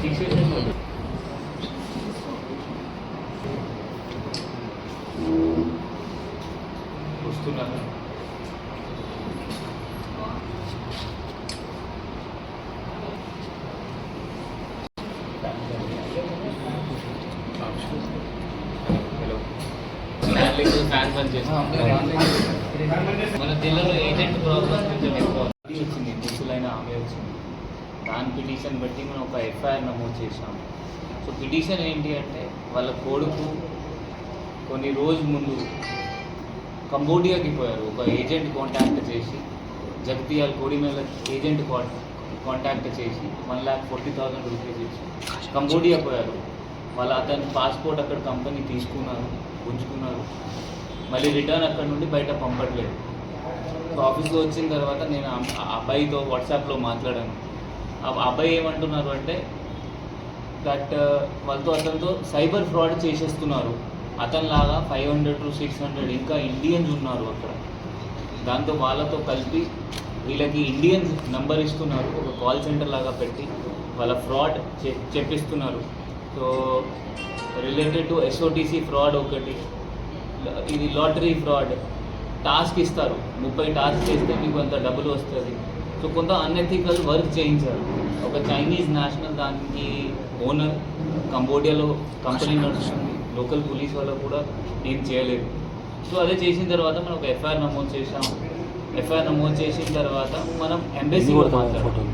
తీసేసేది వస్తున్నారు. ఫ్యాన్ బంద్ చేస్తాం. మన జిల్లాలో ఏజెంట్ ప్రాబ్లమ్స్ కొంచెం ఎక్కువ వచ్చింది, ముసలైన ఆమె వచ్చింది. దాని పిటిషన్ బట్టి మనం ఒక ఎఫ్ఐఆర్ నమోదు చేసాము. సో పిటిషన్ ఏంటి అంటే వాళ్ళ కొడుకు కొన్ని రోజుల ముందు కంబోడియాకి పోయారు. ఒక ఏజెంట్ కాంటాక్ట్ చేసి, జగతియాల్ కోడిమేల ఏజెంట్ కాంటాక్ట్ చేసి 1,40,000 రూపీస్ ఇచ్చి కంబోడియా పోయారు. వాళ్ళ అతని పాస్పోర్ట్ అక్కడ కంపెనీ తీసుకున్నారు, ఉంచుకున్నారు. మళ్ళీ రిటర్న్ అక్కడ నుండి బయట పంపట్లేదు. ఆఫీస్లో వచ్చిన తర్వాత నేను ఆ అబ్బాయితో వాట్సాప్లో మాట్లాడాను. ఆ అబ్బాయి ఏమంటున్నారు అంటే దట్ అతనితో సైబర్ ఫ్రాడ్ చేసేస్తున్నారు. అతనిలాగా 500 to 600 ఇంకా ఇండియన్స్ ఉన్నారు అక్కడ. దాంతో వాళ్ళతో కలిపి వీళ్ళకి ఇండియన్స్ నంబర్ ఇస్తున్నారు, ఒక కాల్ సెంటర్ లాగా పెట్టి వాళ్ళ ఫ్రాడ్ చెప్పిస్తున్నారు. So related to SOTC fraud ఒకటి, ఇది లాటరీ ఫ్రాడ్. టాస్క్ ఇస్తారు, 30 టాస్క్ చేస్తే మీకు అంత డబ్బులు వస్తుంది. సో కొంత అన్ఎథికల్ వర్క్ చేయించారు. ఒక చైనీస్ నేషనల్ దానికి ఓనర్, కంబోడియాలో కంపెనీ నడుస్తుంది, లోకల్ పోలీస్ వాళ్ళు కూడా ఏం చేయలేదు. సో అదే చేసిన తర్వాత మనం ఒక ఎఫ్ఐఆర్ నమోదు చేసాము. ఎఫ్ఐఆర్ నమోదు చేసిన తర్వాత మనం ఎంబసీలో మాట్లాడాం.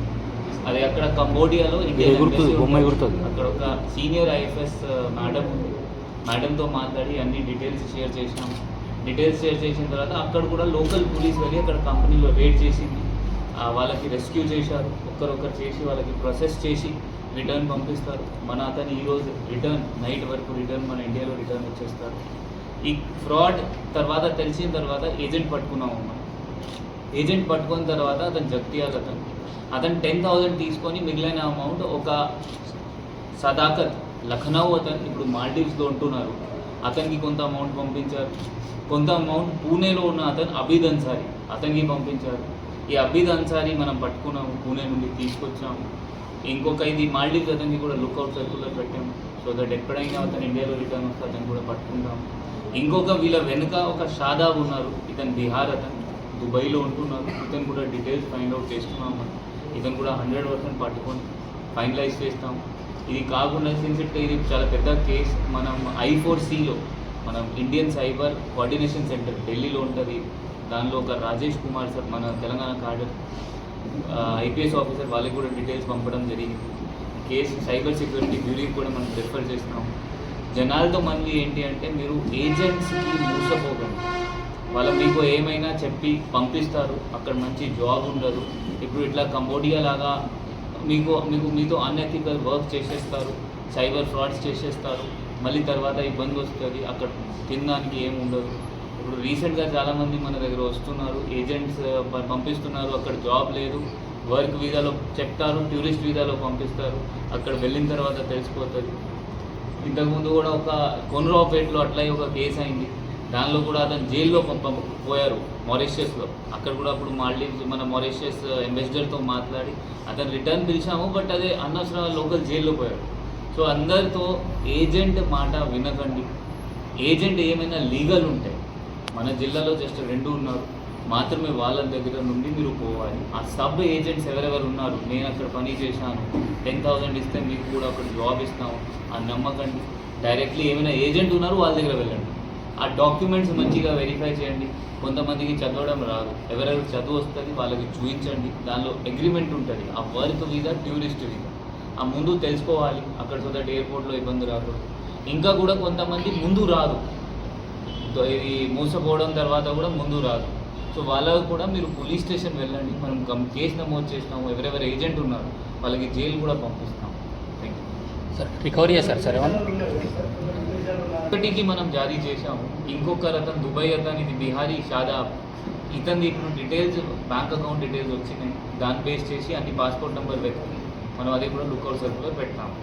అది అక్కడ కంబోడియాలో ఇండియన్ ఎంబసీ, అక్కడ ఒక సీనియర్ IFS మేడంతో మాట్లాడి అన్ని డీటెయిల్స్ షేర్ చేసినాము. డీటెయిల్స్ షేర్ చేసిన తర్వాత అక్కడ కూడా లోకల్ పోలీస్ వెళ్ళి అక్కడ కంపెనీలో రేడ్ చేసింది. వాళ్ళకి రెస్క్యూ చేశారు, ఒక్కరొక్కరు చేసి వాళ్ళకి ప్రాసెస్ చేసి రిటర్న్ పంపిస్తారు. మన అతను ఈరోజు రిటర్న్ నైట్ వరకు రిటర్న్ మన ఇండియాలో రిటర్న్ వచ్చేస్తారు. ఈ ఫ్రాడ్ తర్వాత తెలిసిన తర్వాత ఏజెంట్ పట్టుకున్నాము. మనం ఏజెంట్ పట్టుకున్న తర్వాత అతను జగతియాల్ అతను 10,000 తీసుకొని మిగిలిన అమౌంట్ ఒక సదాకత్ లఖనౌ అతను ఇప్పుడు మాల్డీవ్స్లో ఉంటున్నారు, అతనికి కొంత అమౌంట్ పంపించారు. కొంత అమౌంట్ పూణేలో ఉన్న అతను అబీద్ అన్సారీ అతనికి పంపించారు. ఈ అబీద్ అన్సారీ మనం పట్టుకున్నాము, పూణే నుండి తీసుకొచ్చాము. ఇంకొక ఇది మాల్డీవ్స్ అతనికి కూడా లుక్అవుట్ సర్కులర్ పెట్టాము. సో దట్ ఎప్పుడైనా అతను ఇండియాలో రిటర్న్ వస్తే అతను కూడా పట్టుకుంటాము. ఇంకొక వీళ్ళ వెనుక ఒక షాదాబ్ ఉన్నారు, ఇతను బీహార్, అతను దుబాయ్లో ఉంటున్నారు. ఇతను కూడా డీటెయిల్స్ ఫైండ్ అవుట్ చేస్తున్నాము. ఇతను కూడా 100% పట్టుకొని ఫైనలైజ్ చేస్తాము. ఇది కాకుండా ఇది చాలా పెద్ద కేసు. మనం I4Cలో మనం ఇండియన్ సైబర్ కోఆర్డినేషన్ సెంటర్ ఢిల్లీలో ఉంటుంది. దానిలో ఒక రాజేష్ కుమార్ సార్, మన తెలంగాణ కార్డర్ IPS ఆఫీసర్, వాళ్ళకి కూడా డీటెయిల్స్ పంపడం జరిగింది. కేసు సైబర్ సెక్యూరిటీ బ్యూరోకి కూడా మనం ప్రిఫర్ చేస్తున్నాము. జనాలతో మళ్ళీ ఏంటి అంటే మీరు ఏజెంట్స్కి మోసపోకండి. వాళ్ళు మీకు ఏమైనా చెప్పి పంపిస్తారు, అక్కడ మంచి జాబ్ ఉండదు. ఇప్పుడు ఇట్లా కంబోడియా లాగా మీతో అన్ఎథికల్ వర్క్ చేసేస్తారు, సైబర్ ఫ్రాడ్స్ చేసేస్తారు. మళ్ళీ తర్వాత ఇబ్బంది వస్తుంది, అక్కడ తినడానికి ఏమి ఉండదు. ఇప్పుడు రీసెంట్గా చాలామంది మన దగ్గర వస్తున్నారు, ఏజెంట్స్ పంపిస్తున్నారు, అక్కడ జాబ్ లేదు, వర్క్ వీసాలో చెప్తారు, టూరిస్ట్ వీసాలో పంపిస్తారు. అక్కడ వెళ్ళిన తర్వాత తెలిసిపోతుంది. ఇంతకుముందు కూడా ఒక కొన్రాపేట్లో అట్లా ఒక కేసు అయింది. దానిలో కూడా అతను జైల్లో పోయారు, మారిషియస్లో. అక్కడ కూడా అప్పుడు మాల్డీవ్స్ మన మారిషియస్ అంబాసిడర్తో మాట్లాడి అతను రిటర్న్ పిలిచాము, బట్ అదే అనవసరంగా లోకల్ జైల్లో పోయారు. సో అందరితో ఏజెంట్ మాట వినకండి. ఏజెంట్ ఏమైనా లీగల్ ఉంటాయి, మన జిల్లాలో జస్ట్ 2 ఉన్నారు మాత్రమే, వాళ్ళ దగ్గర నుండి మీరు పోవాలి. ఆ సబ్ ఏజెంట్స్ ఎవరెవరు ఉన్నారు, నేను అక్కడ పని చేశాను, 10,000 ఇస్తే మీకు కూడా అక్కడ జాబ్ ఇస్తాము అని నమ్మకండి. డైరెక్ట్లీ ఏమైనా ఏజెంట్ ఉన్నారు వాళ్ళ దగ్గర వెళ్ళండి. ఆ డాక్యుమెంట్స్ మంచిగా వెరిఫై చేయండి. కొంతమందికి చదవడం రాదు, ఎవరెవరు చదువు వస్తుంది వాళ్ళకి చూపించండి. దానిలో అగ్రిమెంట్ ఉంటుంది, ఆ వర్క్ వీసా, టూరిస్ట్ వీసా. ఆ ముందు తెలుసుకోవాలి అక్కడ, సో దట్ ఎయిర్పోర్ట్లో ఇబ్బంది రాకూడదు. ఇంకా కూడా కొంతమంది ముందు రాదు, ఇది మోసపోవడం తర్వాత కూడా ముందు రాదు. సో వాళ్ళకు కూడా మీరు పోలీస్ స్టేషన్ వెళ్ళండి, మనం కేసు నమోదు చేస్తాము. ఎవరెవరు ఏజెంట్ ఉన్నారు వాళ్ళకి జైలు కూడా పంపిస్తాం. Thank you sir. Recovery sir ఒకటికి మనం జారీ చేశాము. ఇంకొకరు అతను దుబాయ్ అతను, ఇది బిహారీ షాదాబ్, ఇతని ఇప్పుడు డీటెయిల్స్ బ్యాంక్ అకౌంట్ డీటెయిల్స్ వచ్చినాయి. దాన్ని బేస్ చేసి అన్ని పాస్పోర్ట్ నెంబర్ వెతికి మనం అది కూడా లుక్అవుట్ సర్కులర్ పెడతాము.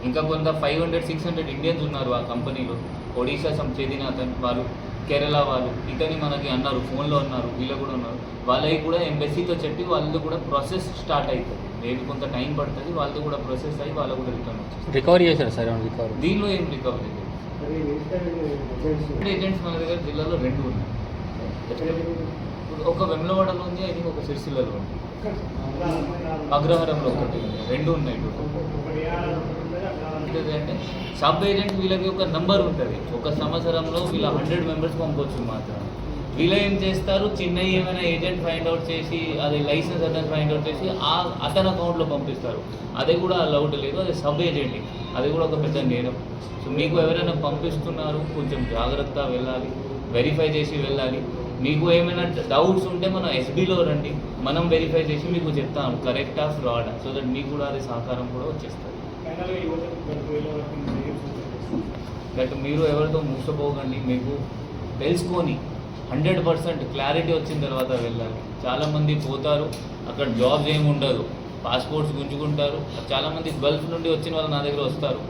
ఇంకా కొంత 500-600 ఇండియన్స్ ఉన్నారు ఆ కంపెనీలో. ఒడిశా చెందిన అతను, వాళ్ళు కేరళ వాళ్ళు, ఇతని మనకి అన్నారు, ఫోన్లో అన్నారు, వీళ్ళు కూడా ఉన్నారు. వాళ్ళకి కూడా ఎంబసీతో చెప్పి వాళ్ళు కూడా ప్రాసెస్ స్టార్ట్ అవుతుంది. లేదు కొంత టైం పడుతుంది, వాళ్ళతో కూడా ప్రాసెస్ అయ్యి వాళ్ళకు కూడా రిటర్న్ వచ్చేస్తుంది. రికవరీ చేశారు సార్ రికవరీ? దీనిలో ఏం రికవరీ లేదు. ఏజెంట్స్ మన దగ్గర జిల్లాలో 2 ఉన్నాయి. ఒక వెమ్లవాడలో ఉంది, ఐ థింక్ ఒక సిరిసిల్లలో ఉంది, అగ్రహారంలో ఒకటి ఉంది, 2 ఉన్నాయి. అంటే సబ్ ఏజెంట్ వీళ్ళకి ఒక నంబర్ ఉంటుంది, ఒక సంవత్సరంలో వీళ్ళ 100 మెంబర్స్ పంపవచ్చు మాత్రం. వీళ్ళు ఏం చేస్తారు, చిన్న ఏమైనా ఏజెంట్ ఫైండ్ అవుట్ చేసి అది లైసెన్స్ అతను ఫైండ్ అవుట్ చేసి అతని అకౌంట్లో పంపిస్తారు. అది కూడా అలౌడ్ లేదు, అది సబ్ ఏజెంటింగ్, అది కూడా ఒక పెద్ద నేరం. సో మీకు ఎవరైనా పంపిస్తున్నారు కొంచెం జాగ్రత్తగా వెళ్ళాలి, వెరిఫై చేసి వెళ్ళాలి. మీకు ఏమైనా డౌట్స్ ఉంటే మన ఎస్బీలో రండి, మనం వెరిఫై చేసి మీకు చెప్తాము కరెక్టా ఫ్రాడా, సో దట్ మీకు కూడా అది సహకారం కూడా వచ్చేస్తుంది. బట్ మీరు ఎవరితో మూసపోకండి, మీకు తెలుసుకొని 100% క్లారిటీ వచ్చిన తర్వాత వెళ్ళాలి. చాలామంది పోతారు, అక్కడ జాబ్స్ ఏమి ఉండదు, పాస్పోర్ట్స్ గుంజుకుంటారు. చాలామంది గల్ఫ్ నుండి వచ్చిన వాళ్ళు నా దగ్గర వస్తారు,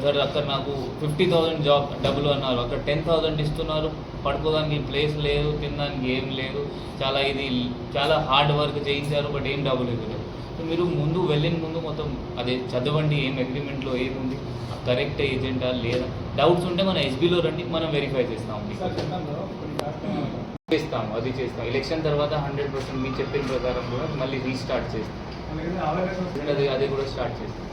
సార్ అక్కడ నాకు 50,000 జాబ్ డబ్బులు అన్నారు, అక్కడ 10,000 ఇస్తున్నారు, పడుకోవడానికి ప్లేస్ లేదు, తినడానికి ఏం లేదు, చాలా హార్డ్ వర్క్ చేయించారు, బట్ ఏం డబ్బులు ఇవ్వలేదు. సో మీరు ముందు వెళ్ళిన ముందు మొత్తం అదే చదవండి, ఏం అగ్రిమెంట్లో ఏముంది, కరెక్ట్ ఏజెంటా లేదా, డౌట్స్ ఉంటే మన ఎస్బీలో రండి, మనం వెరిఫై చేస్తాం. అది చేస్తాం. ఎలక్షన్ తర్వాత 100% మీరు చెప్పిన ప్రకారం కూడా మళ్ళీ రీస్టార్ట్ చేస్తాం, అది కూడా స్టార్ట్ చేస్తాం.